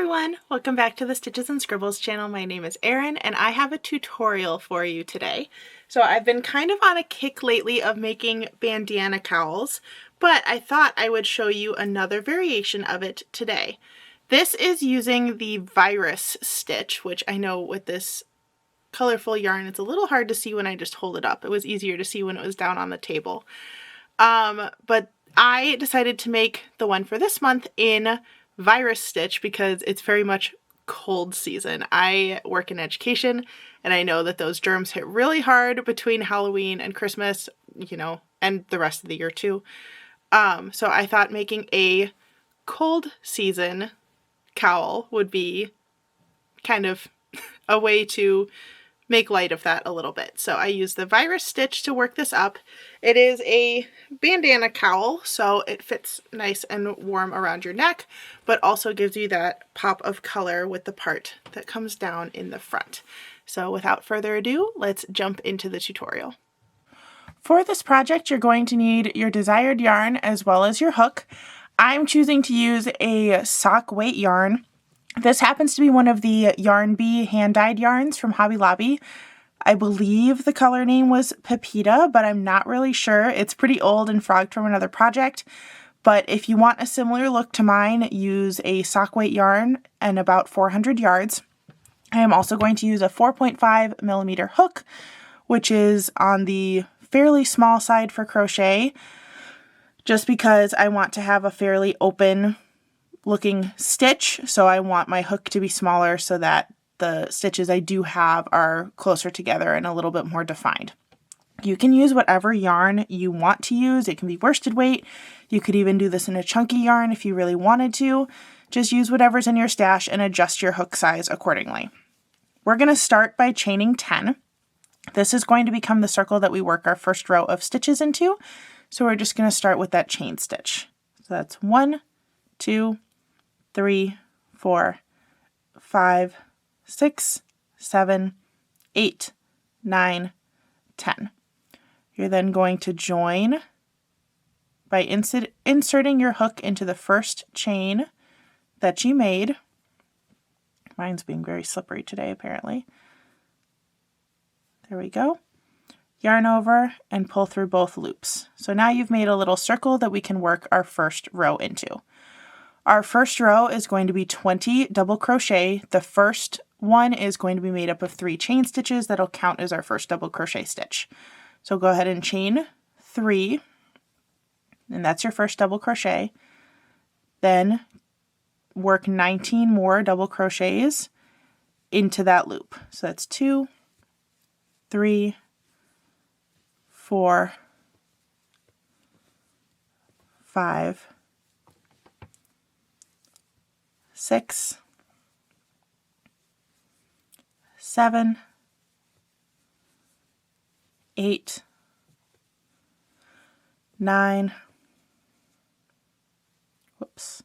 everyone, welcome back to the Stitches and Scribbles channel. My name is Erin and I have a tutorial for you today. So I've been kind of on a kick lately of making bandana cowls, but I thought I would show you another variation of it today. This is using the virus stitch, which I know with this colorful yarn it's a little hard to see when I just hold it up. It was easier to see when it was down on the table. But I decided to make the one for this month in virus stitch because it's very much cold season. I work in education and I know that those germs hit really hard between Halloween and Christmas, you know, and the rest of the year too. So I thought making a cold season cowl would be kind of a way to make light of that a little bit. So I use the virus stitch to work this up. It is a bandana cowl, so it fits nice and warm around your neck, but also gives you that pop of color with the part that comes down in the front. So without further ado, let's jump into the tutorial. For this project, you're going to need your desired yarn as well as your hook. I'm choosing to use a sock weight yarn. This happens to be one of the Yarn Bee hand-dyed yarns from Hobby Lobby. I believe the color name was Pepita, but I'm not really sure. It's pretty old and frogged from another project. But if you want a similar look to mine, use a sock weight yarn and about 400 yards. I am also going to use a 4.5 millimeter hook, which is on the fairly small side for crochet, just because I want to have a fairly open looking stitch, so I want my hook to be smaller so that the stitches I do have are closer together and a little bit more defined. You can use whatever yarn you want to use. It can be worsted weight. You could even do this in a chunky yarn if you really wanted to. Just use whatever's in your stash and adjust your hook size accordingly. We're going to start by chaining 10. This is going to become the circle that we work our first row of stitches into. So we're just going to start with that chain stitch. So that's 1, 2, 3, 4, 5, 6, 7, 8, 9, 10. You're then going to join by inserting your hook into the first chain that you made. Mine's being very slippery today, apparently. There we go. Yarn over and pull through both loops. So now you've made a little circle that we can work our first row into. Our first row is going to be 20 double crochet. The first one is going to be made up of 3 chain stitches that'll count as our first double crochet stitch. So go ahead and chain 3, and that's your first double crochet. Then work 19 more double crochets into that loop. So that's 2, 3, 4, 5, 6, 7, 8, 9, whoops,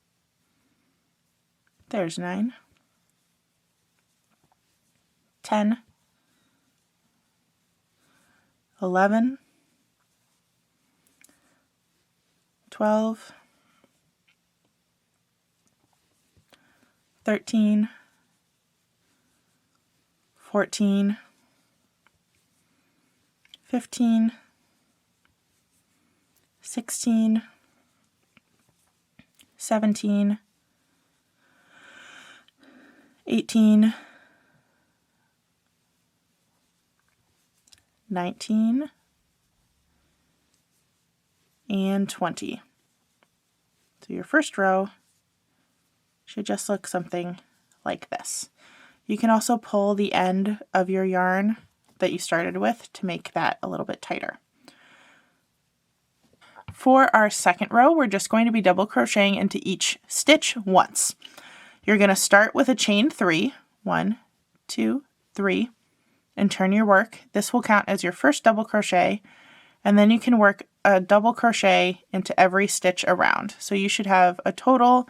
there's 9, 10, 11, 12, 13, 14, 15, 16, 17, 18, 19, and 20. So your first row should just look something like this. You can also pull the end of your yarn that you started with to make that a little bit tighter. For our second row, we're just going to be double crocheting into each stitch once. You're going to start with a chain 3, 1, 2, 3, and turn your work. This will count as your first double crochet, and then you can work a double crochet into every stitch around. So you should have a total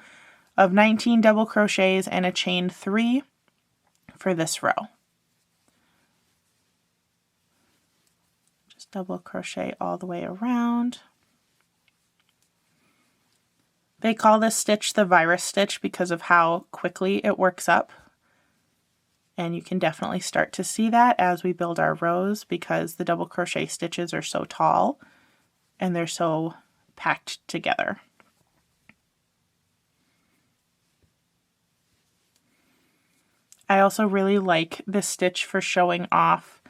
of 19 double crochets and a chain 3 for this row. Just double crochet all the way around. They call this stitch the virus stitch because of how quickly it works up. And you can definitely start to see that as we build our rows because the double crochet stitches are so tall and they're so packed together. I also really like this stitch for showing off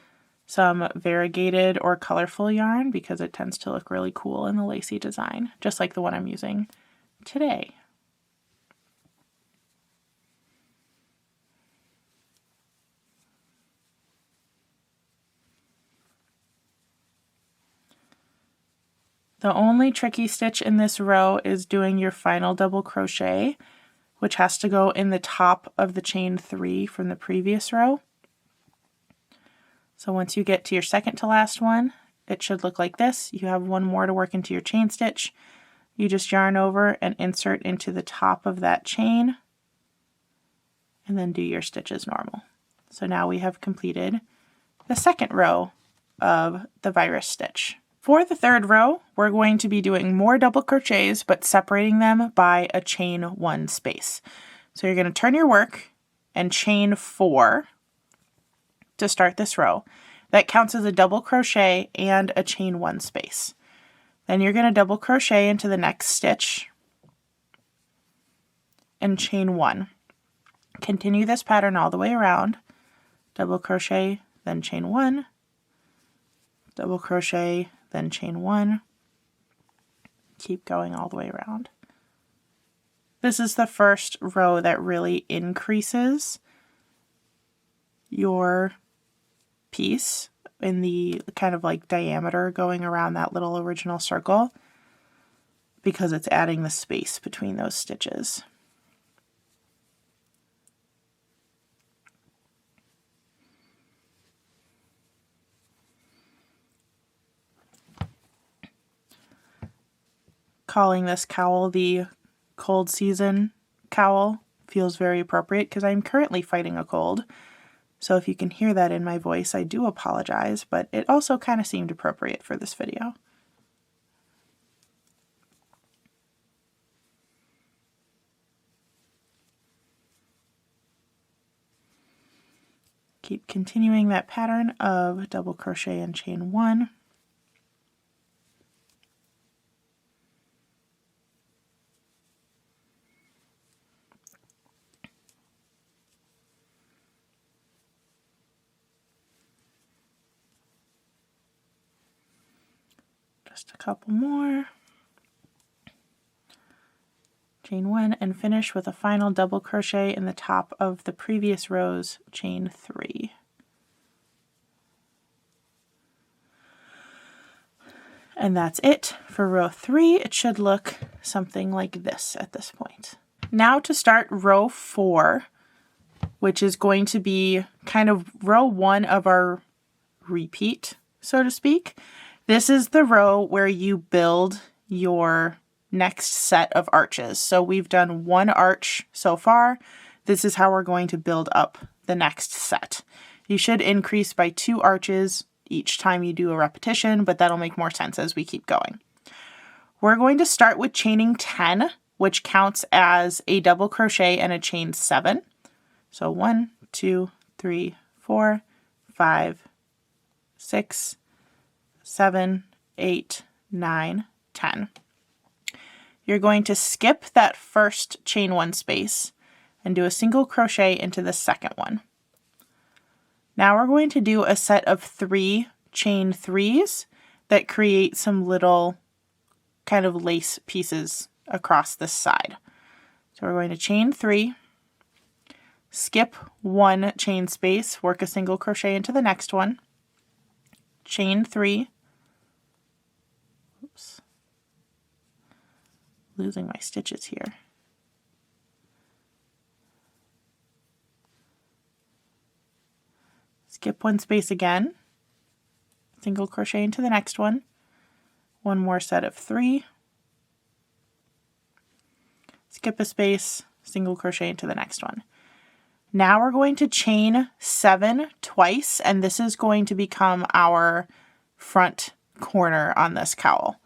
some variegated or colorful yarn because it tends to look really cool in the lacy design, just like the one I'm using today. The only tricky stitch in this row is doing your final double crochet, which has to go in the top of the chain 3 from the previous row. So once you get to your second to last one, it should look like this. You have one more to work into your chain stitch. You just yarn over and insert into the top of that chain and then do your stitch as normal. So now we have completed the second row of the virus stitch. For the third row, we're going to be doing more double crochets, but separating them by a chain 1 space. So you're going to turn your work and chain 4 to start this row. That counts as a double crochet and a chain 1 space. Then you're going to double crochet into the next stitch and chain 1. Continue this pattern all the way around. Double crochet, then chain 1, double crochet, then chain 1, keep going all the way around. This is the first row that really increases your piece in the kind of like diameter going around that little original circle because it's adding the space between those stitches. Calling this cowl the cold season cowl feels very appropriate because I'm currently fighting a cold. So if you can hear that in my voice, I do apologize, but it also kind of seemed appropriate for this video. Keep continuing that pattern of double crochet and chain 1. Just a couple more. Chain 1 and finish with a final double crochet in the top of the previous row's chain 3. And that's it for row 3. It should look something like this at this point. Now to start row 4, which is going to be kind of row 1 of our repeat, so to speak. This is the row where you build your next set of arches. So we've done 1 arch so far. This is how we're going to build up the next set. You should increase by 2 arches each time you do a repetition, but that'll make more sense as we keep going. We're going to start with chaining 10, which counts as a double crochet and a chain 7. So 1, 2, 3, 4, 5, 6, 7, 8, 9, 10. You're going to skip that first chain 1 space and do a single crochet into the second one. Now we're going to do a set of 3 chain 3s that create some little kind of lace pieces across this side. So we're going to chain 3, skip 1 chain space, work a single crochet into the next one, chain 3, oops, losing my stitches here. Skip 1 space again, single crochet into the next one, 1 more set of 3, skip a space, single crochet into the next one. Now we're going to chain 7 twice, and this is going to become our front corner on this cowl.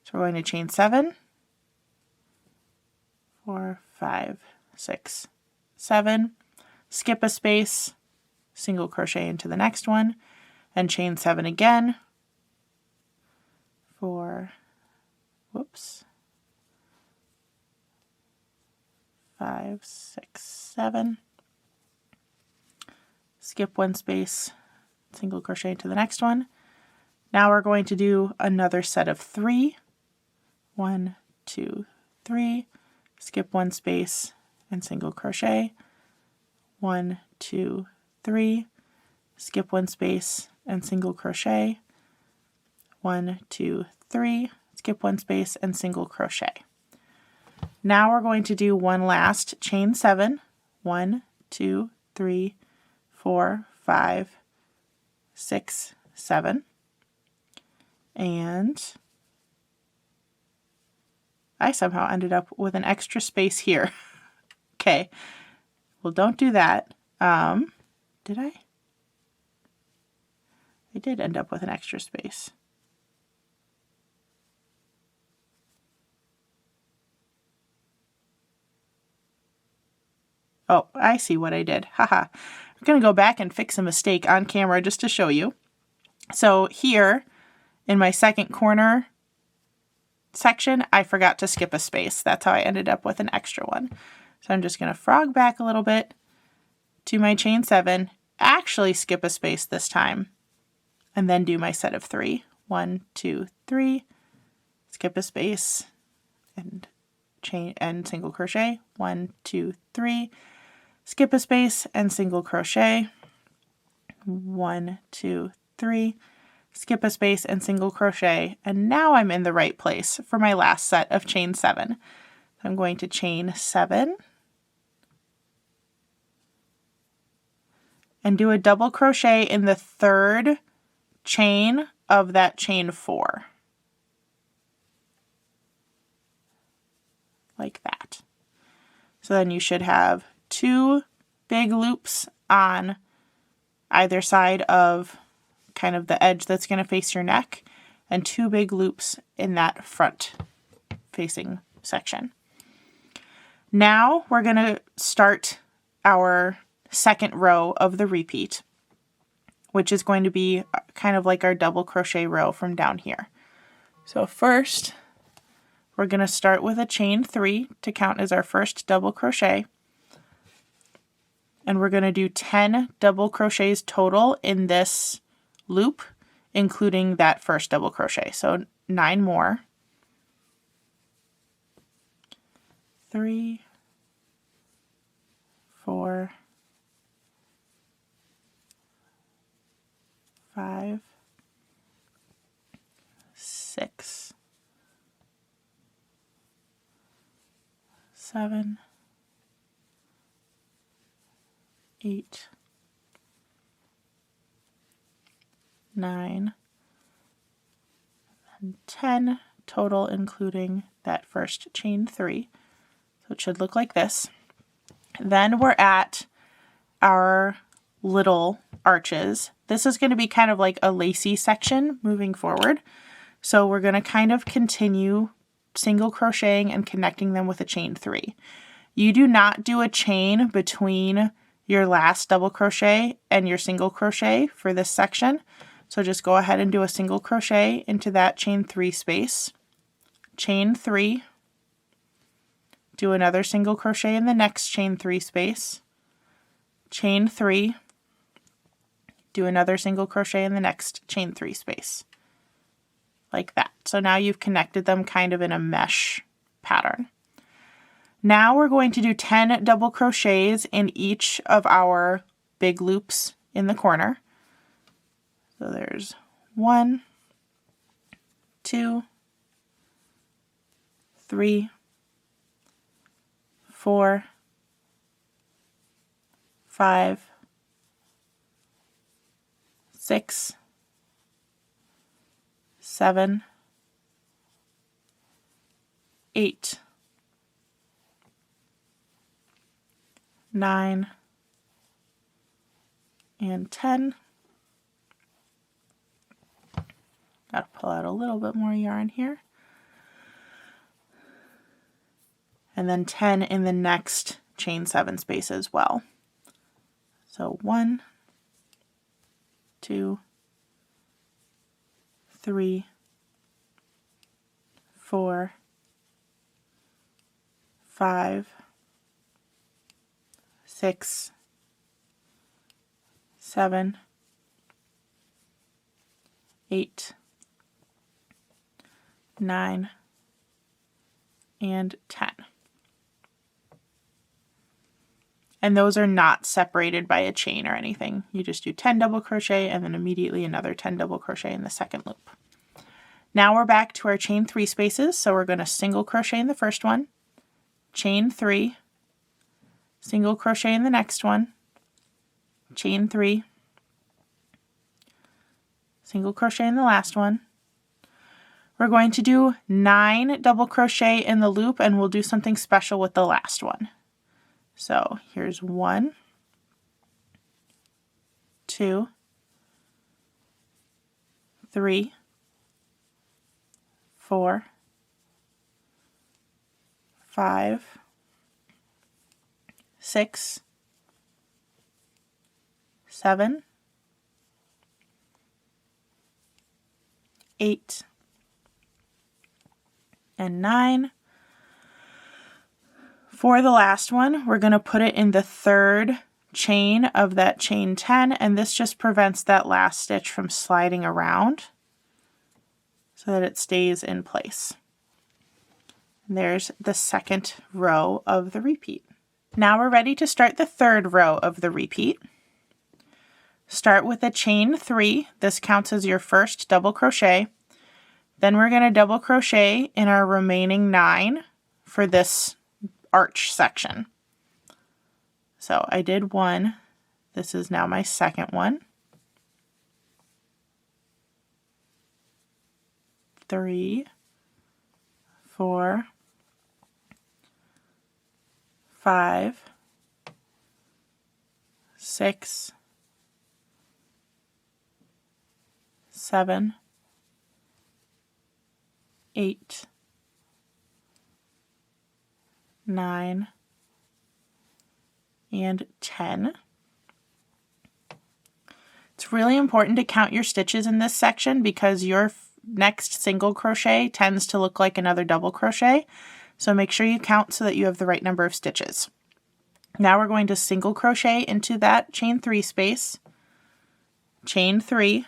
So we're going to chain 7, 4, 5, 6, 7, skip a space, single crochet into the next one, and chain 7 again for, whoops, 5, 6, 7, skip one space, single crochet into the next one. Now we're going to do another set of 3. 1, 2, 3, skip one space and single crochet. 1, 2, 3, skip one space and single crochet. 1, 2, 3, skip one space and single crochet. Now we're going to do one last chain 7. 1, 2, 3, 4, 5, 6, 7. And I somehow ended up with an extra space here. Okay, well, don't do that. Did I? I did end up with an extra space. Oh, I see what I did. Haha. I'm going to go back and fix a mistake on camera just to show you. So here in my second corner section, I forgot to skip a space. That's how I ended up with an extra one. So I'm just going to frog back a little bit to my chain 7, actually skip a space this time, and then do my set of 3. 1, 2, 3, skip a space and chain and single crochet. 1, 2, 3, skip a space and single crochet. 1, 2, 3, skip a space and single crochet, and now I'm in the right place for my last set of chain 7. I'm going to chain 7 and do a double crochet in the third chain of that chain 4. Like that. So then you should have 2 big loops on either side of kind of the edge that's going to face your neck, and 2 big loops in that front facing section. Now we're going to start our second row of the repeat, which is going to be kind of like our double crochet row from down here. So first, we're going to start with a chain 3 to count as our first double crochet. And we're going to do 10 double crochets total in this loop, including that first double crochet. So 9 more. 3, 4, 5, 6, 7, 8, 9, and 10 total, including that first chain 3. So it should look like this. Then we're at our little arches. This is going to be kind of like a lacy section moving forward. So we're going to kind of continue single crocheting and connecting them with a chain 3. You do not do a chain between your last double crochet and your single crochet for this section. So just go ahead and do a single crochet into that chain 3 space, chain 3, do another single crochet in the next chain 3 space, chain 3, do another single crochet in the next chain 3 space, like that. So now you've connected them kind of in a mesh pattern. Now we're going to do 10 double crochets in each of our big loops in the corner. So there's 1, 2, 3, 4, 5, 6, 7, 8, 9, and 10. Got to pull out a little bit more yarn here. and then 10 in the next chain 7 space as well. So 1, 2, 3, 4, 5, 6, 7, 8, 9, and 10. And those are not separated by a chain or anything. You just do 10 double crochet and then immediately another 10 double crochet in the second loop. Now we're back to our chain 3 spaces, so we're going to single crochet in the first one, chain 3, single crochet in the next one, chain 3, single crochet in the last one. We're going to do 9 double crochet in the loop, and we'll do something special with the last one. So here's 1, 2, 3, 4, 5, 6, 7, 8, and 9. For the last one, we're going to put it in the third chain of that chain 10, and this just prevents that last stitch from sliding around so that it stays in place. And there's the second row of the repeat. Now we're ready to start the third row of the repeat. Start with a chain 3. This counts as your first double crochet. Then we're going to double crochet in our remaining 9 for this arch section. So I did 1. This is now my second one. 3, 4, 5, 6, 7, 8, 9, and 10. It's really important to count your stitches in this section because your next single crochet tends to look like another double crochet. So make sure you count so that you have the right number of stitches. Now we're going to single crochet into that chain 3 space, chain 3,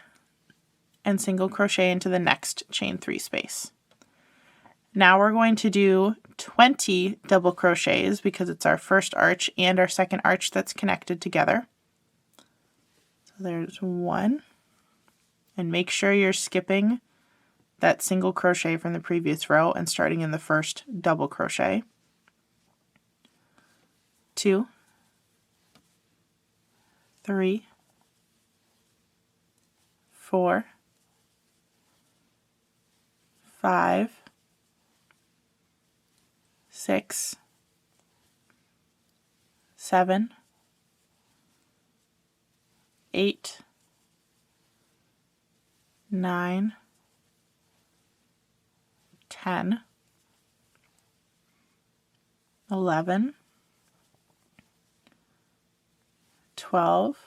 and single crochet into the next chain 3 space. Now we're going to do 20 double crochets because it's our first arch and our second arch that's connected together. So there's 1, and make sure you're skipping that single crochet from the previous row and starting in the first double crochet. 2, 3, 4, 5, 6, 7, 8, 9, 10, 11, 12,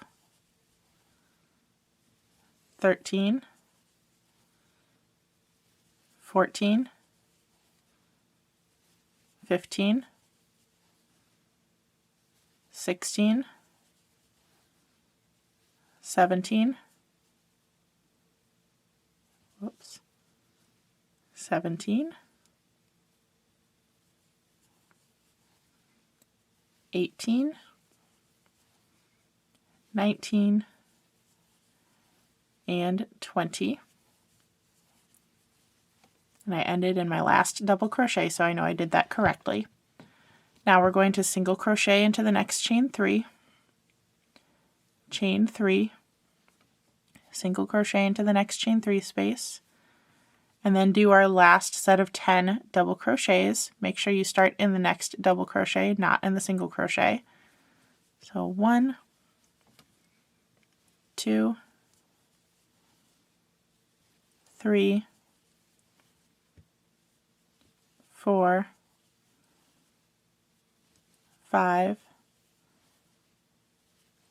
13, 14, 15, 16, 17, 17, 18, 19, and 20. And I ended in my last double crochet, so I know I did that correctly. Now we're going to single crochet into the next chain 3, chain 3, single crochet into the next chain 3 space, and then do our last set of 10 double crochets. Make sure you start in the next double crochet, not in the single crochet. So 1, 2, 3, 4, 5,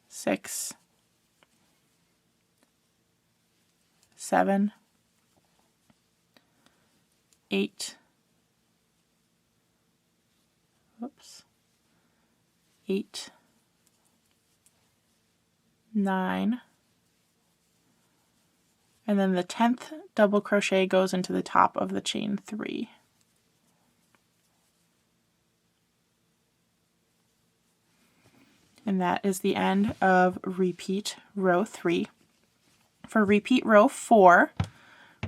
6, 7, 8, whoops, 8, 9, and then the 10th double crochet goes into the top of the chain 3. And that is the end of repeat row 3. For repeat row 4,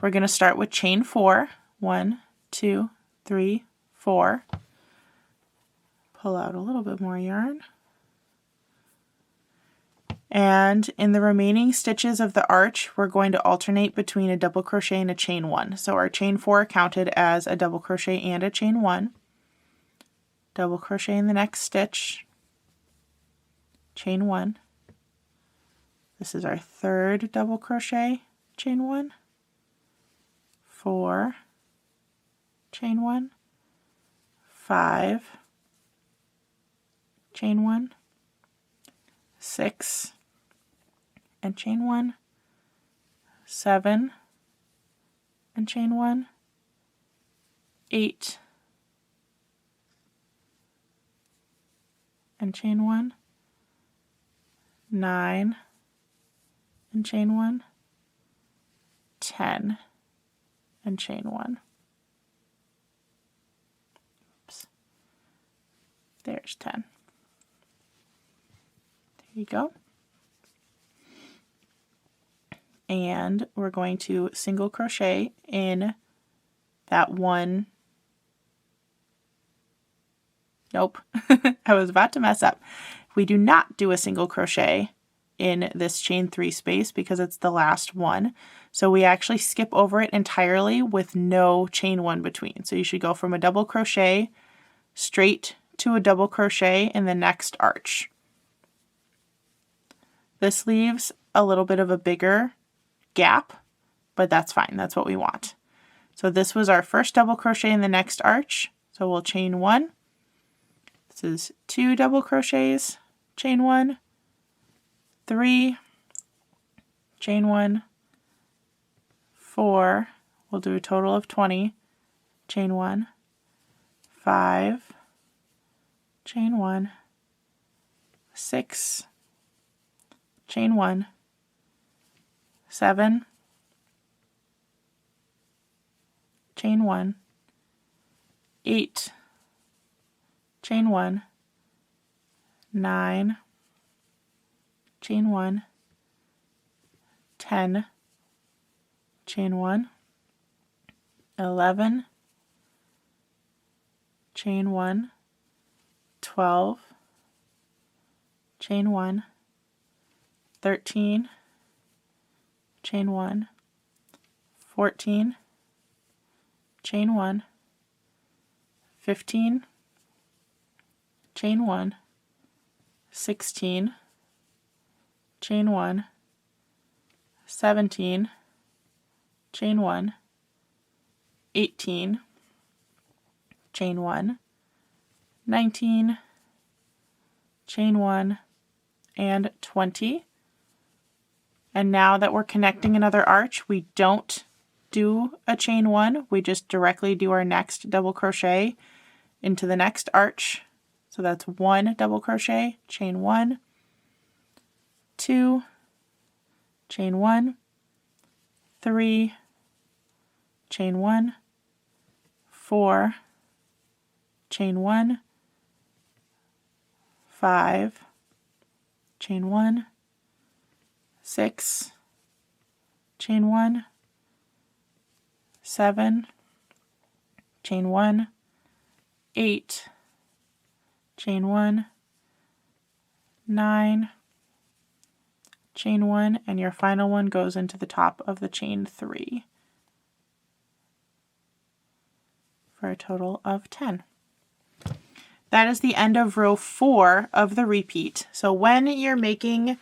we're going to start with chain 4. 1, 2, 3, 4. Pull out a little bit more yarn. And in the remaining stitches of the arch, we're going to alternate between a double crochet and a chain 1. So our chain 4 counted as a double crochet and a chain 1. Double crochet in the next stitch, chain 1. This is our third double crochet, chain 1, 4, chain 1, 5, chain 1, 6, and chain 1, 7, and chain 1, 8, and chain 1, 9, and chain 1, 10, and chain 1. Oops. There's 10. There you go. And we're going to single crochet in that one. Nope, I was about to mess up. We do not do a single crochet in this chain 3 space because it's the last one. So we actually skip over it entirely with no chain 1 between. So you should go from a double crochet straight to a double crochet in the next arch. This leaves a little bit of a bigger gap, but that's fine. That's what we want. So this was our first double crochet in the next arch. So we'll chain 1. This is 2 double crochets, chain 1, 3, chain 1, 4, we'll do a total of 20, chain 1, 5, chain 1, 6, chain 1, 7, chain 1, 8, chain 1, 9, chain 1, 10, chain 1, 11, chain 1, 12, chain 1, 13, chain 1, 14, chain 1, 15, chain 1, 16, chain 1, 17, chain 1, 18, chain 1, 19, chain 1, and 20. And now that we're connecting another arch, we don't do a chain 1, we just directly do our next double crochet into the next arch. So that's 1 double crochet, chain 1, 2, chain 1, 3, chain 1, 4, chain 1, 5, chain 1, 6, chain 1, 7, chain 1, 8, chain 1, 9, chain 1, and your final one goes into the top of the chain 3 for a total of 10. That is the end of row 4 of the repeat. So when you're making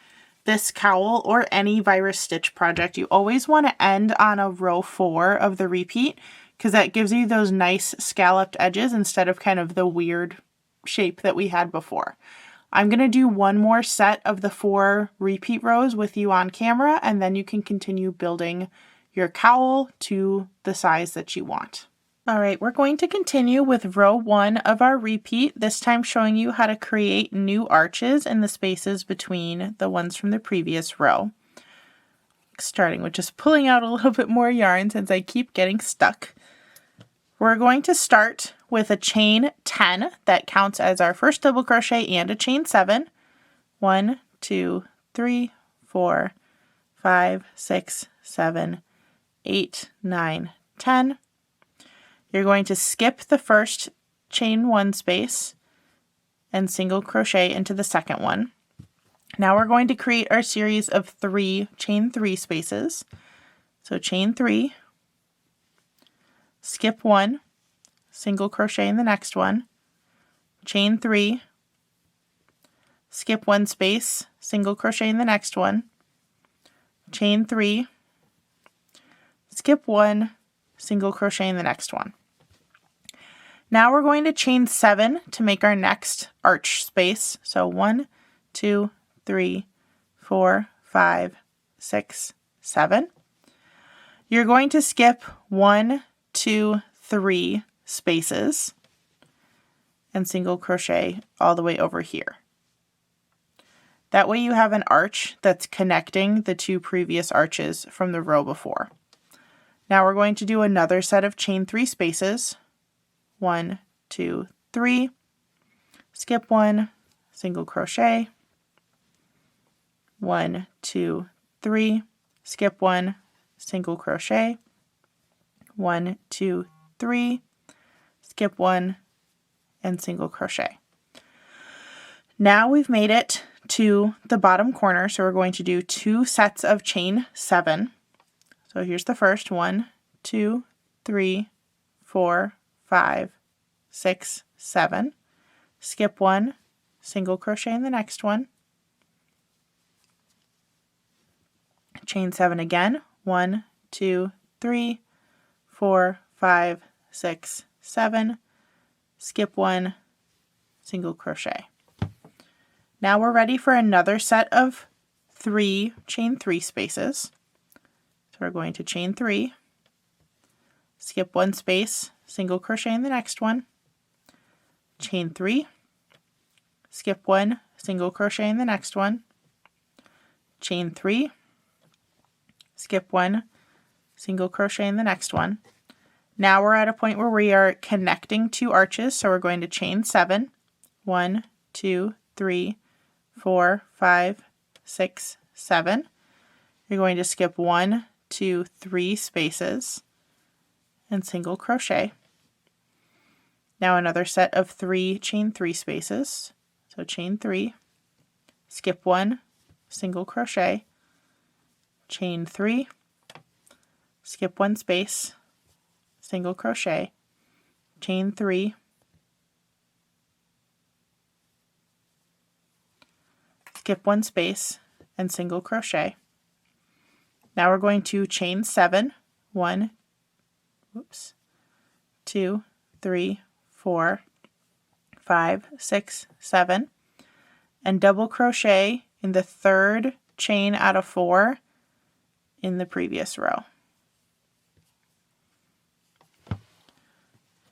this cowl or any virus stitch project, you always want to end on a row 4 of the repeat because that gives you those nice scalloped edges instead of kind of the weird shape that we had before. I'm going to do one more set of the 4 repeat rows with you on camera, and then you can continue building your cowl to the size that you want. All right, we're going to continue with row 1 of our repeat, this time showing you how to create new arches in the spaces between the ones from the previous row. Starting with just pulling out a little bit more yarn since I keep getting stuck. We're going to start with a chain 10 that counts as our first double crochet and a chain 7. 1, 2, 3, 4, 5, 6, 7, 8, 9, 10. You're going to skip the first chain 1 space and single crochet into the second one. Now we're going to create our series of 3 chain 3 spaces. So chain 3, skip 1, single crochet in the next one, chain 3, skip 1 space, single crochet in the next one, chain 3, skip 1, single crochet in the next one. Now we're going to chain 7 to make our next arch space. So 1, 2, 3, 4, 5, 6, 7. You're going to skip 1, 2, 3 spaces and single crochet all the way over here. That way you have an arch that's connecting the 2 previous arches from the row before. Now we're going to do another set of chain 3 spaces. 1, 2, 3, skip 1, single crochet, 1, 2, 3, skip 1, single crochet, 1, 2, 3, skip 1, and single crochet. Now we've made it to the bottom corner, so we're going to do 2 sets of chain 7. So here's the first 1, 2, 3, 4, 5, 6, 7. Skip 1, single crochet in the next one. Chain 7 again. 1, 2, 3, 4, 5, 6, 7. Skip 1, single crochet. Now we're ready for another set of 3 chain 3 spaces. So we're going to chain 3, skip 1 space, single crochet in the next one, chain 3, skip 1, single crochet in the next one, chain 3, skip 1, single crochet in the next one. Now we're at a point where we are connecting 2 arches, so we're going to chain 7, 1, 2, 3, 4, 5, 6, 7. You're going to skip 1, 2, 3 spaces and single crochet. Now another set of 3 chain 3 spaces. So chain 3, skip 1, single crochet, chain 3, skip 1 space, single crochet, chain 3, skip 1 space, and single crochet. Now we're going to chain 7, 1, 2, 3, 4, 5, 6, 7, and double crochet in the 3rd chain out of 4 in the previous row.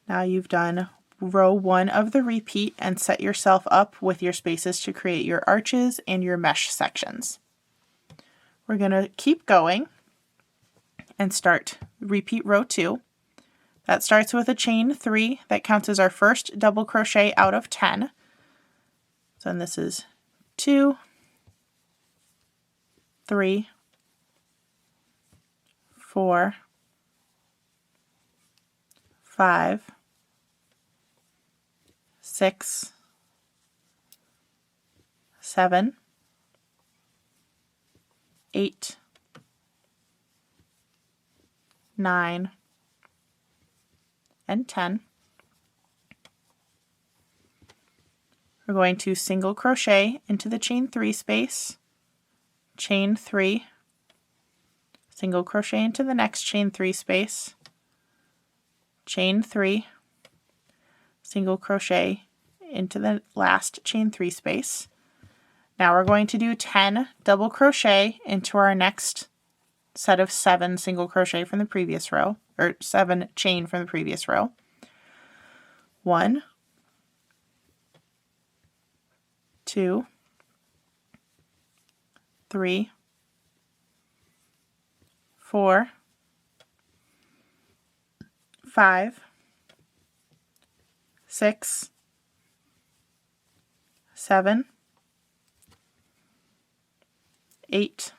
Now you've done row 1 of the repeat and set yourself up with your spaces to create your arches and your mesh sections. We're going to keep going and start repeat row 2. That starts with a chain 3 that counts as our first double crochet out of 10. So then this is 2, 3, 4, 5, 6, 7, 8, 9, and 10. We're going to single crochet into the chain 3 space, chain 3, single crochet into the next chain 3 space, chain 3, single crochet into the last chain 3 space. Now we're going to do 10 double crochet into our next set of 7 single crochet from the previous row, or 7 chain from the previous row. 1, 2, 3, 4, 5, 6, 7, 8,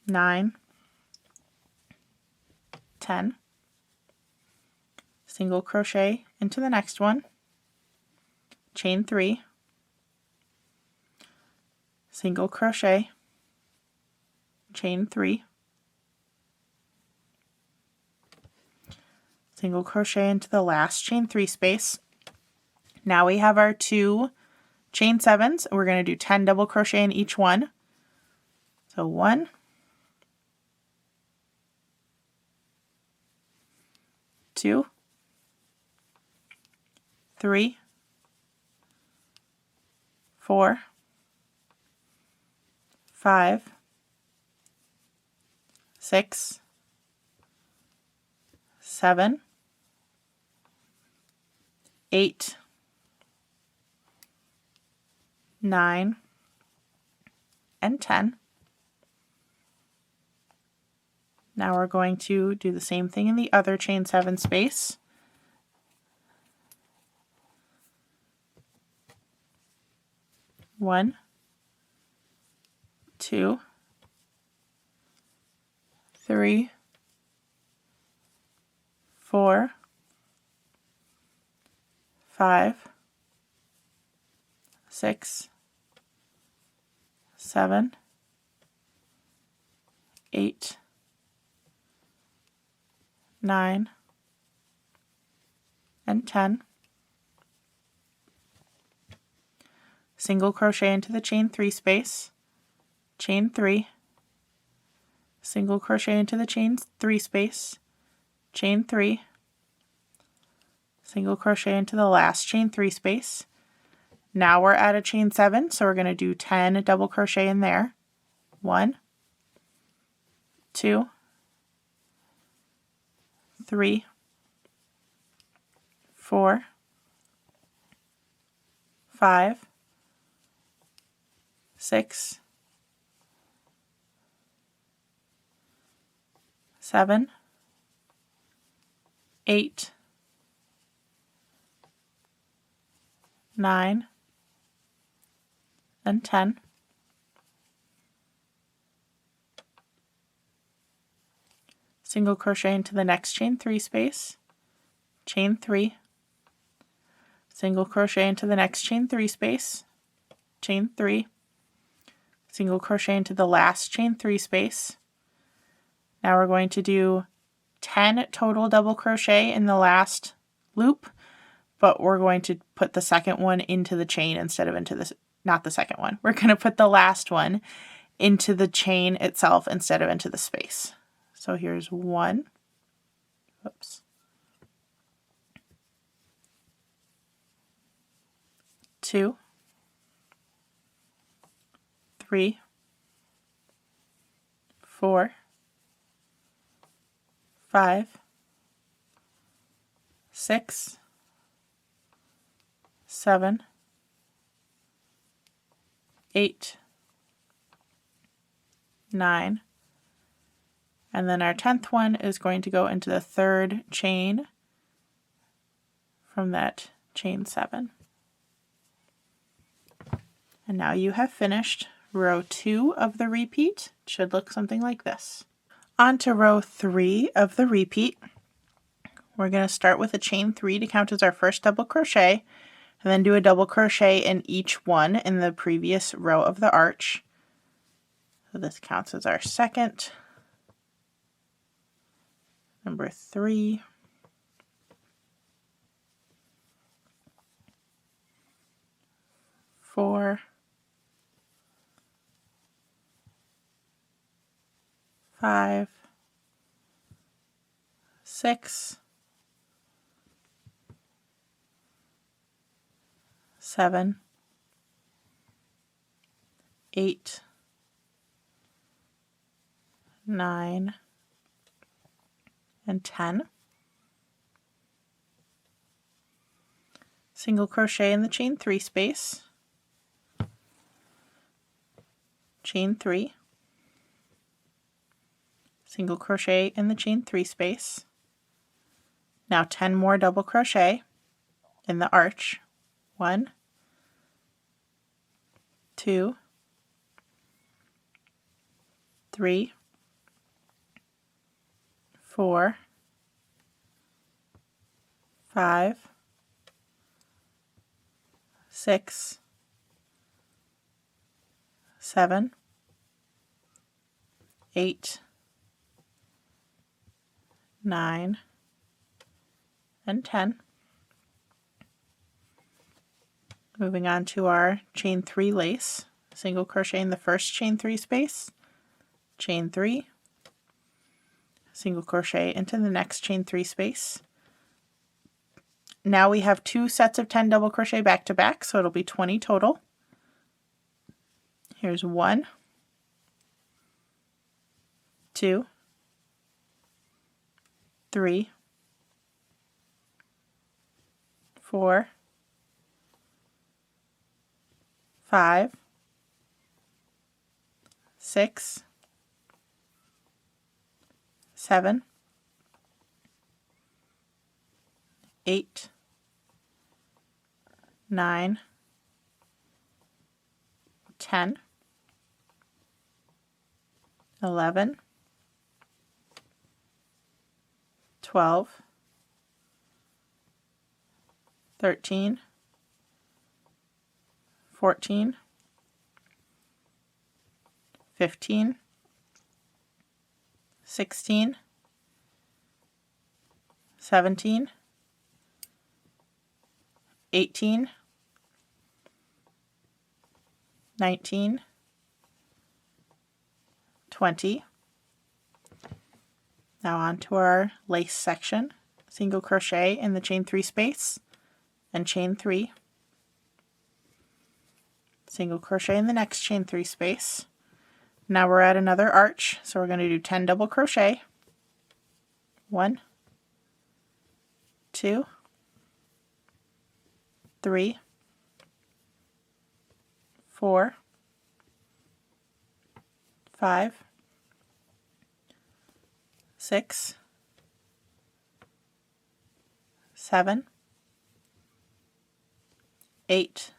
9, 10, single crochet into the next one, chain 3, single crochet, chain 3, single crochet into the last chain 3 space. Now we have our 2 chain 7s. We're going to do 10 double crochet in each one. So 1, 2, 3, 4, 5, 6, 7, 8, 9, and 10. Now we're going to do the same thing in the other chain 7 space. One, 2, 3, 4, 5, 6, 7, 8, 9, and 10. Single crochet into the chain 3 space, chain 3, single crochet into the chain 3 space, chain 3, single crochet into the last chain 3 space. Now we're at a chain 7, so we're going to do 10 double crochet in there. 1, 2, 3, 4, 5, 6, 7, 8, 9, and 10. Single crochet into the next chain 3 space, chain 3, single crochet into the next chain 3 space, chain 3, single crochet into the last chain 3 space. Now we're going to do 10 total double crochet in the last loop, but we're going to put the second one into the chain instead of into this, not the second one. We're going to put the last one into the chain itself instead of into the space. So here's 1, oops, 2, 3, 4, 5, 6, 7, 8, 9, and then our 10th one is going to go into the 3rd chain from that chain 7. And now you have finished row 2 of the repeat. It should look something like this. On to row 3 of the repeat. We're going to start with a chain 3 to count as our first double crochet, and then do a double crochet in each one in the previous row of the arch. So this counts as our second, number 3, 4, 5, 6, 7, 8, 9, and 10. Single crochet in the chain 3 space, chain 3, single crochet in the chain 3 space. Now 10 more double crochet in the arch. 1, 2, 3, 4, 5, 6, 7, 8, 9, and 10. Moving on to our chain 3 lace, single crochet in the first chain 3 space, chain 3, single crochet into the next chain 3 space. Now we have 2 sets of 10 double crochet back to back, so it'll be 20 total. Here's 1, 2, 3, 4, 5, 6, 7, 8, 9, 10, 11, 12, 13, 14, 15, 16, 17, 18, 19, 20. Now on to our lace section. Single crochet in the chain 3 space and chain 3. Single crochet in the next chain 3 space. Now we're at another arch, so we're going to do 10 double crochet. 1, 2, 3, 4, 5, 6, 7, 8,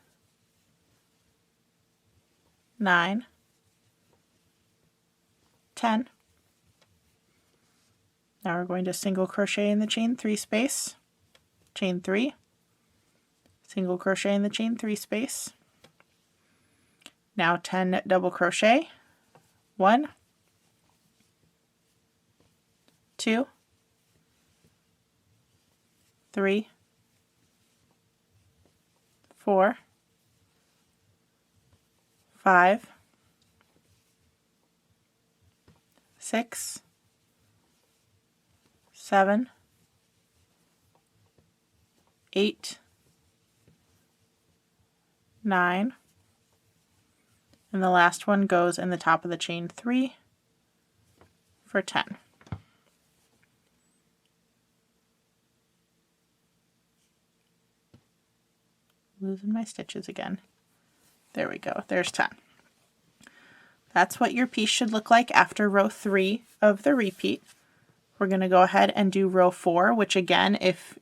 9, 10. Now we're going to single crochet in the chain 3 space, chain 3, single crochet in the chain 3 space. Now 10 double crochet. 1, 2, 3, 4, 5, 6, 7, 8, 9, and the last one goes in the top of the chain 3 for 10. Losing my stitches again. There we go, there's 10. That's what your piece should look like after row 3 of the repeat. We're going to go ahead and do row 4, which again, if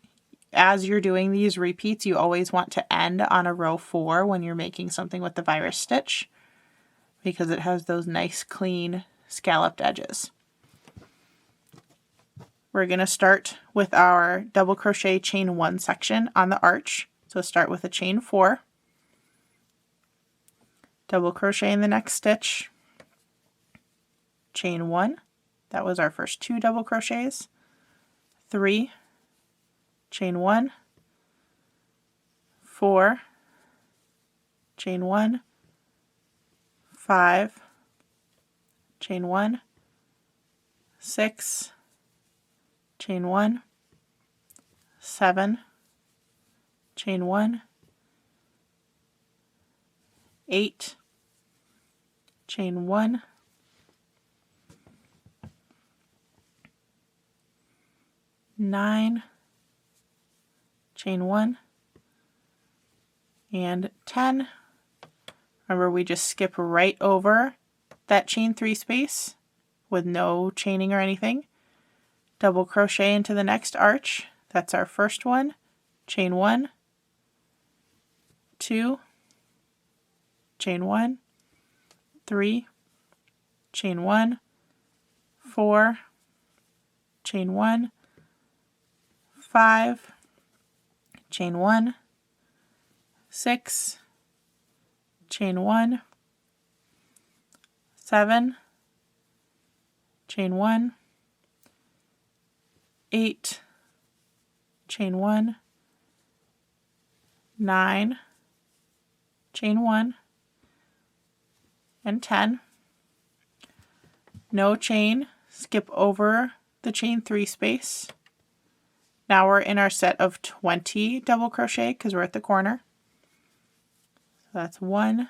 as you're doing these repeats, you always want to end on a row 4 when you're making something with the virus stitch, because it has those nice clean scalloped edges. We're going to start with our double crochet chain 1 section on the arch. So start with a chain 4, double crochet in the next stitch, chain 1, that was our first 2 double crochets, 3, chain 1, 4, chain 1, 5, chain 1, 6, chain 1, 7, chain 1, 8, chain 1, 9, chain 1, and 10. Remember, we just skip right over that chain 3 space with no chaining or anything. Double crochet into the next arch. That's our first one. Chain 1, 2, chain 1, 3, chain 1, 4, chain 1, 5, chain 1, 6, chain 1, 7, chain 1, 8, chain 1, 9, chain 1, and 10. No chain, skip over the chain 3 space. Now we're in our set of 20 double crochet because we're at the corner. So that's 1,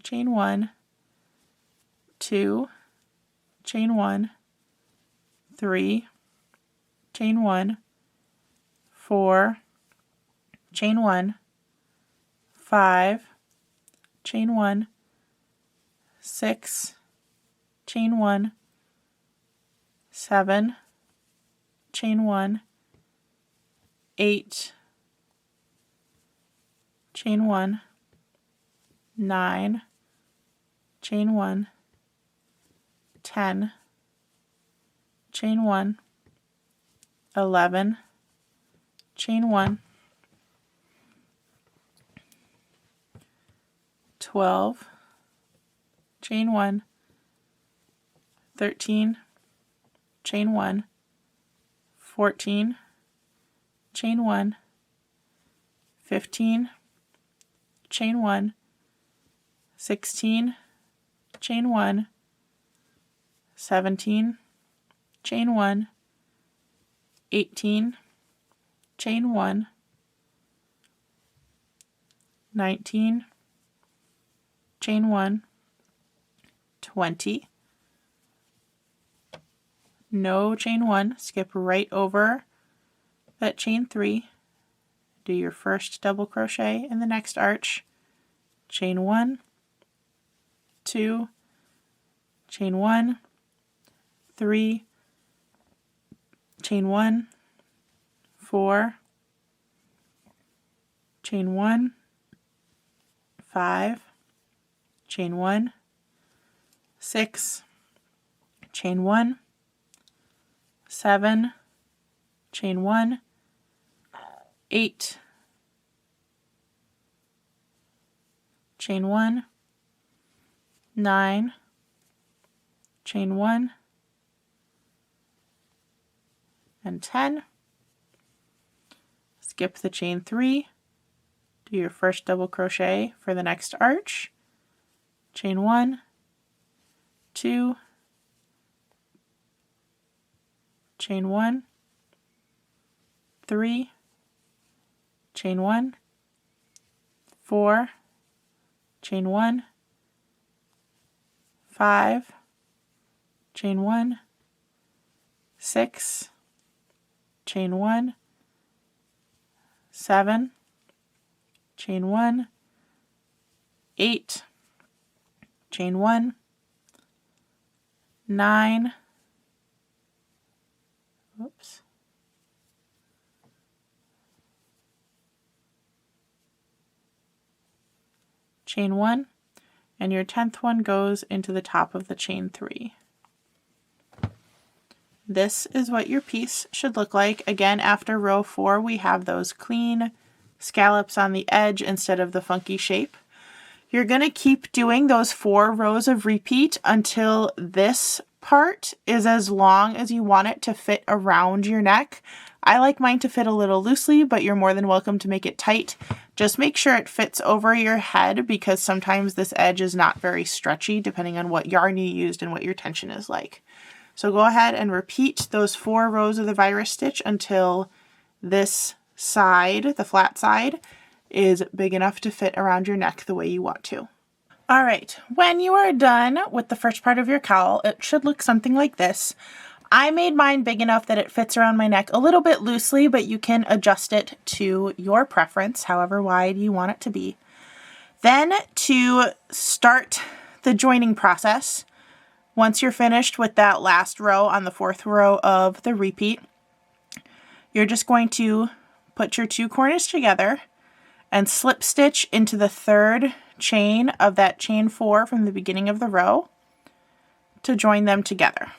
chain 1, 2, chain 1, 3, chain 1, 4, chain 1, 5, chain 1, 6, chain 1, 7, chain 1, 8, chain 1, 9, chain 1, 10, chain 1, 11, chain 1, 12, chain 1, 13, chain 1, 14, chain 1, 15, chain 1, 16, chain 1, 17, chain 1, 18, chain 1, 19, chain 1, 20, no chain 1, skip right over that chain 3, do your first double crochet in the next arch, chain 1, 2, chain 1, 3, chain 1, 4, chain 1, 5, chain 1, 6, chain 1, 7, chain 1, 8, chain 1, 9, chain 1, and 10. Skip the chain 3, do your first double crochet for the next arch, chain 1, 2, chain 1, 3, chain 1, 4, chain 1, 5, chain 1, 6, chain 1, 7, chain 1, 8, chain 1, 9, oops, chain 1, and your 10th one goes into the top of the chain 3. This is what your piece should look like. Again, after row 4, we have those clean scallops on the edge instead of the funky shape. You're going to keep doing those 4 rows of repeat until this part is as long as you want it to fit around your neck. I like mine to fit a little loosely, but you're more than welcome to make it tight. Just make sure it fits over your head because sometimes this edge is not very stretchy depending on what yarn you used and what your tension is like. So go ahead and repeat those 4 rows of the virus stitch until this side, the flat side, is big enough to fit around your neck the way you want to. All right, when you are done with the first part of your cowl, it should look something like this. I made mine big enough that it fits around my neck a little bit loosely, but you can adjust it to your preference, however wide you want it to be. Then to start the joining process, once you're finished with that last row on the 4th row of the repeat, you're just going to put your 2 corners together and slip stitch into the 3rd chain of that chain 4 from the beginning of the row to join them together.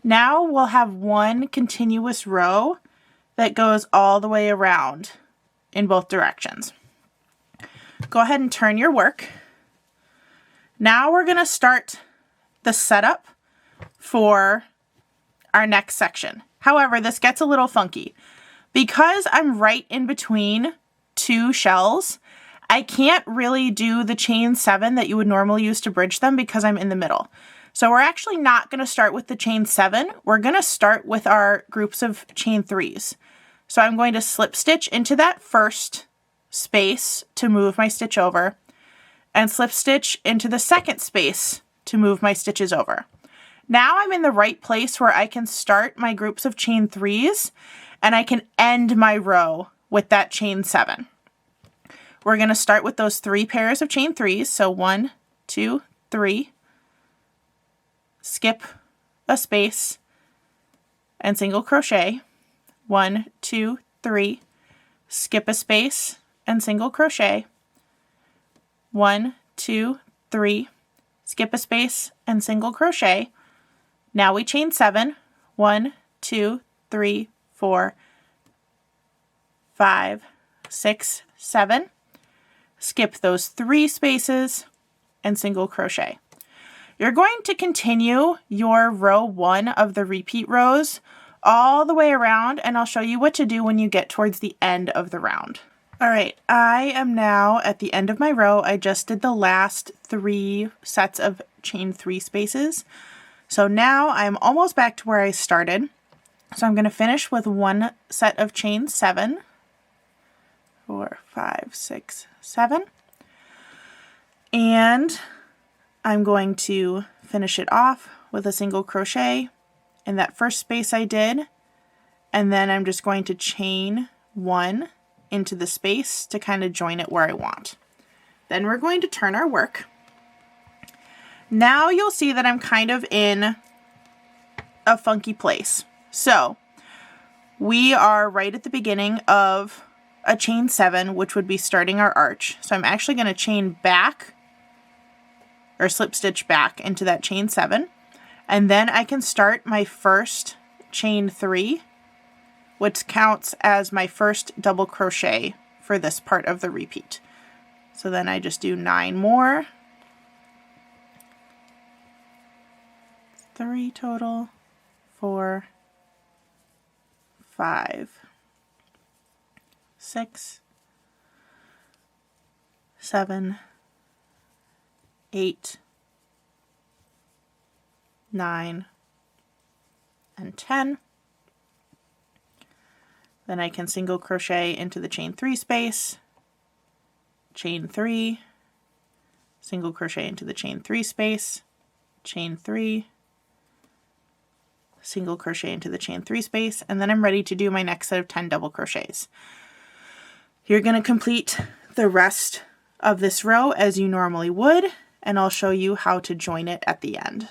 Now we'll have one continuous row that goes all the way around in both directions. Go ahead and turn your work. Now we're going to start the setup for our next section. However, this gets a little funky. Because I'm right in between 2 shells, I can't really do the chain 7 that you would normally use to bridge them because I'm in the middle. So we're actually not going to start with the chain 7. We're going to start with our groups of chain 3s. So I'm going to slip stitch into that first space to move my stitch over, and slip stitch into the second space to move my stitches over. Now I'm in the right place where I can start my groups of chain 3s and I can end my row with that chain 7. We're going to start with those 3 pairs of chain 3s. So 1, 2, 3, skip a space and single crochet. 1, 2, 3, skip a space and single crochet. 1, 2, 3, skip a space and single crochet. Now we chain 7. 1, 2, 3, 4, 5, 6, 7. Skip those 3 spaces and single crochet. You're going to continue your row 1 of the repeat rows all the way around, and I'll show you what to do when you get towards the end of the round. All right, I am now at the end of my row. I just did the last 3 sets of chain 3 spaces. So now I'm almost back to where I started. So I'm going to finish with 1 set of chain 7, 4, 5, 6, 7. And I'm going to finish it off with a single crochet in that first space I did. And then I'm just going to chain 1 into the space to kind of join it where I want. Then we're going to turn our work. Now you'll see that I'm kind of in a funky place. So we are right at the beginning of a chain 7, which would be starting our arch. So I'm actually going to chain back or slip stitch back into that chain 7. And then I can start my first chain 3, which counts as my first double crochet for this part of the repeat. So then I just do 9 more. 3 total, 4, 5, 6, 7, 8, 9, and 10. Then I can single crochet into the chain 3 space, chain 3, single crochet into the chain 3 space, chain 3, single crochet into the chain 3 space, and then I'm ready to do my next set of 10 double crochets. You're going to complete the rest of this row as you normally would, and I'll show you how to join it at the end.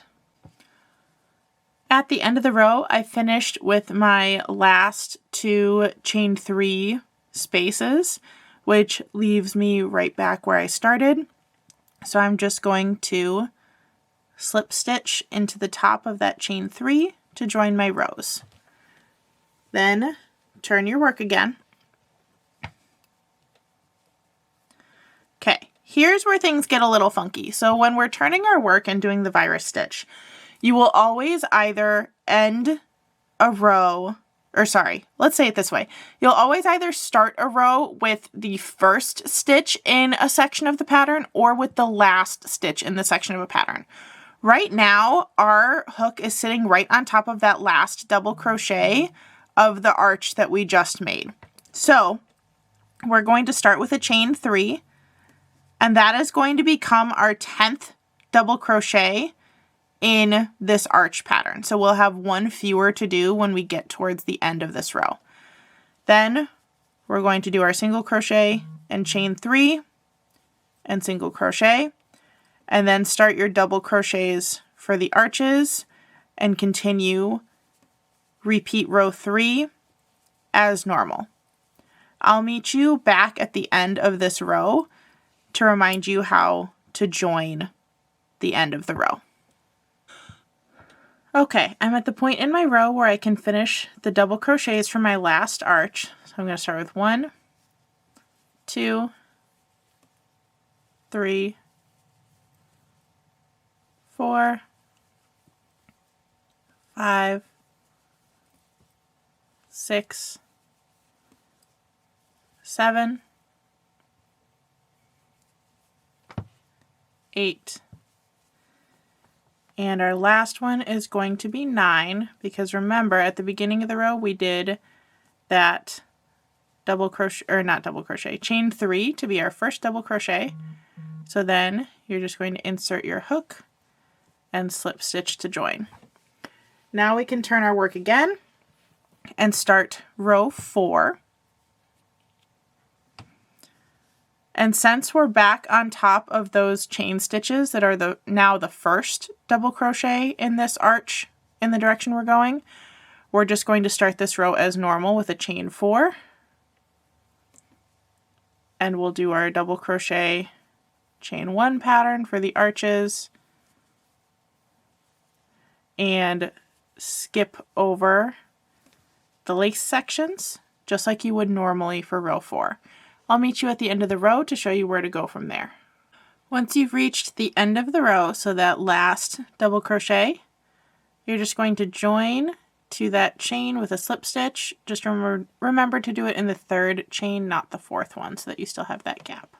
At the end of the row, I finished with my last 2 chain 3 spaces, which leaves me right back where I started. So I'm just going to slip stitch into the top of that chain 3 to join my rows. Then turn your work again. Okay, here's where things get a little funky. So when we're turning our work and doing the virus stitch, you will always either end a row, or sorry, let's say it this way. You'll always either start a row with the first stitch in a section of the pattern or with the last stitch in the section of a pattern. Right now, our hook is sitting right on top of that last double crochet of the arch that we just made. So we're going to start with a chain 3, And that is going to become our 10th double crochet in this arch pattern. So we'll have one fewer to do when we get towards the end of this row. Then we're going to do our single crochet and chain 3 and single crochet, and then start your double crochets for the arches and continue, repeat row 3 as normal. I'll meet you back at the end of this row to remind you how to join the end of the row. Okay, I'm at the point in my row where I can finish the double crochets for my last arch. So I'm going to start with 1, 2, 3, 4, 5, 6, 7, 8, and our last one is going to be 9, because remember at the beginning of the row we did that double crochet, or not double crochet, chain 3 to be our first double crochet. So then you're just going to insert your hook and slip stitch to join. Now we can turn our work again and start row 4. And since we're back on top of those chain stitches that are now the first double crochet in this arch in the direction we're going, we're just going to start this row as normal with a chain 4. And we'll do our double crochet chain 1 pattern for the arches and skip over the lace sections just like you would normally for row 4. I'll meet you at the end of the row to show you where to go from there. Once you've reached the end of the row, so that last double crochet, you're just going to join to that chain with a slip stitch. Just remember to do it in the 3rd chain, not the 4th one, so that you still have that gap.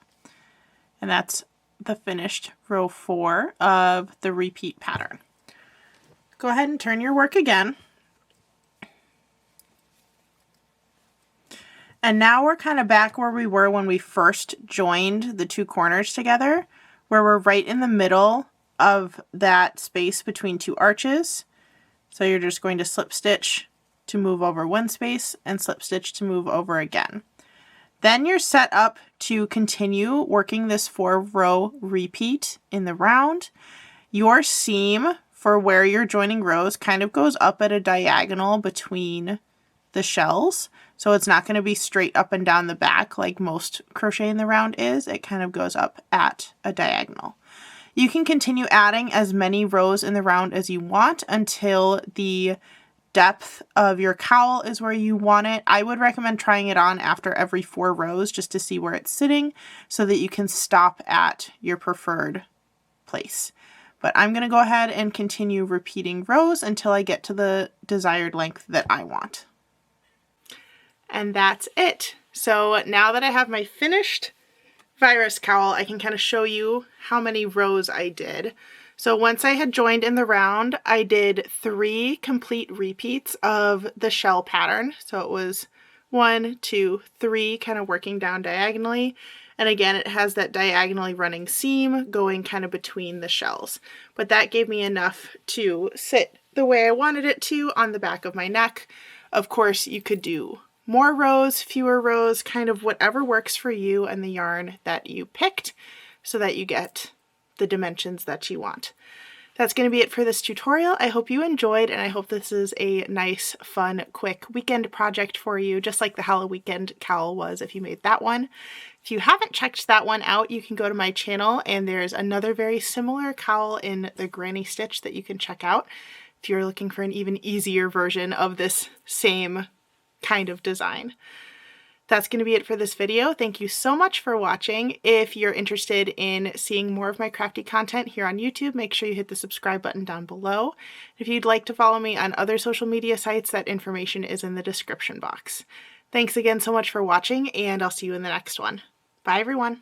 And that's the finished row 4 of the repeat pattern. Go ahead and turn your work again. And now we're kind of back where we were when we first joined the 2 corners together, where we're right in the middle of that space between 2 arches. So you're just going to slip stitch to move over 1 space and slip stitch to move over again. Then you're set up to continue working this 4-row repeat in the round. Your seam for where you're joining rows kind of goes up at a diagonal between the shells. So it's not going to be straight up and down the back like most crochet in the round is. It kind of goes up at a diagonal. You can continue adding as many rows in the round as you want until the depth of your cowl is where you want it. I would recommend trying it on after every 4 rows just to see where it's sitting so that you can stop at your preferred place. But I'm going to go ahead and continue repeating rows until I get to the desired length that I want. And that's it. So now that I have my finished virus cowl, I can kind of show you how many rows I did. So once I had joined in the round, I did 3 complete repeats of the shell pattern. So it was 1, 2, 3, kind of working down diagonally. And again, it has that diagonally running seam going kind of between the shells. But that gave me enough to sit the way I wanted it to on the back of my neck. Of course, you could do more rows, fewer rows, kind of whatever works for you and the yarn that you picked so that you get the dimensions that you want. That's going to be it for this tutorial. I hope you enjoyed, and I hope this is a nice, fun, quick weekend project for you, just like the Halloween Weekend cowl was if you made that one. If you haven't checked that one out, you can go to my channel, and there's another very similar cowl in the granny stitch that you can check out if you're looking for an even easier version of this same kind of design. That's going to be it for this video. Thank you so much for watching. If you're interested in seeing more of my crafty content here on YouTube, make sure you hit the subscribe button down below. If you'd like to follow me on other social media sites, that information is in the description box. Thanks again so much for watching, and I'll see you in the next one. Bye everyone!